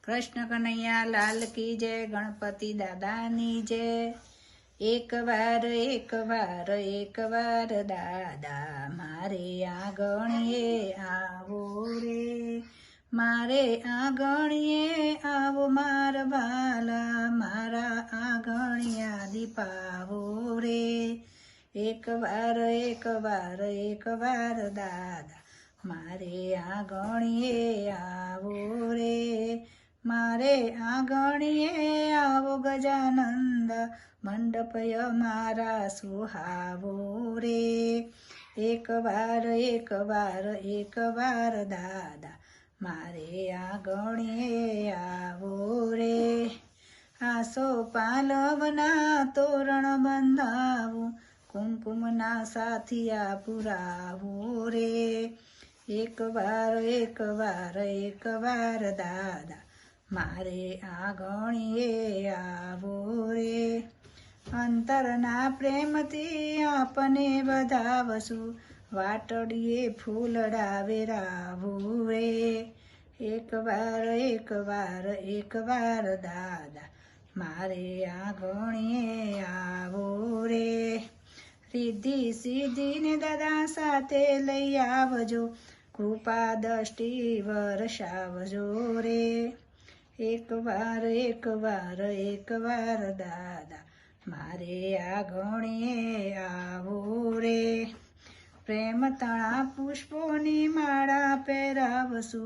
कृष्ण कन्हैया लाल की जय, गणपति दादानी जय। एक बार दादा मारे आंगणिये आवो रे, मारे आंगणिये आवो मार बाला, मारा आंगणिया दीपावो रे। एक बार दादा मारे आंगणिये आवो रे, मारे आंगणिये आवो गजानंद, मंडपय मारा सुहावो रे। एक बार दादा मारे आंगणिये आवो रे। आसो पालवना तोरण बंधावू, कुमकुमना साथिया पुरावू रे। एक बार दादा मारे आंगणिये आवो रे। अंतरना प्रेमथी आपने बधावशु, वाटड़िये फूलड़ा वेरावू रे। एक बार दादा मारे आंगणिये आवो रे। रिद्धि सिद्धि ने दादा साथे लई आवजो, कृपा दृष्टि वरसावजो रे। एक बार दादा मारे आंगणिये आवो रे। प्रेम तणा पुष्पोनी माळा पेरावसु,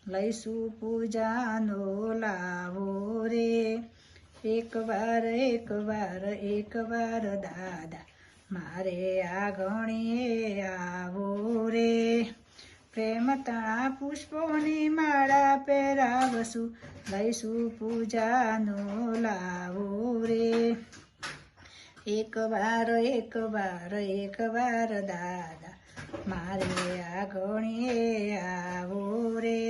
लईसु पूजानो लावो रे। एक बार दादा मारे आंगणिये आवो रे। प्रेम तणा पुष्पोनी माळा पेरावसु, लईसु पूजानो लावो रे। एक बार दादा मारे आंगणिये आवो रे।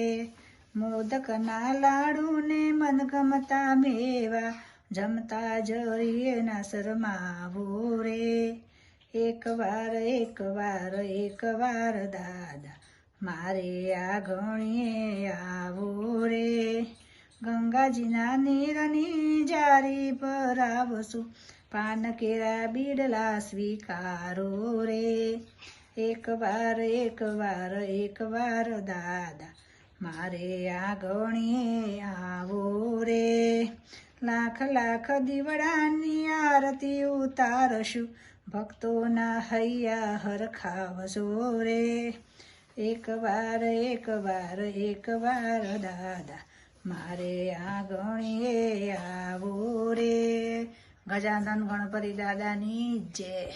मोदकना लाडू ने मनगमता मेवा, जमता जइए ना शरमावो रे। एक बार दादा मारे आंगणिये आवो रे। गंगाजीना नीरनी जारी परावसु, पान केरा बीडला स्वीकारो रे। एक बार दादा मारे आंगणिये आवो रे। लाख लाख दीवડાની आरती उतारशु, भक्तोना हैया हरखावशो रे। एक बार दादा मारे आंगणिये आवो रे। गजानन गणपति दादानी जय।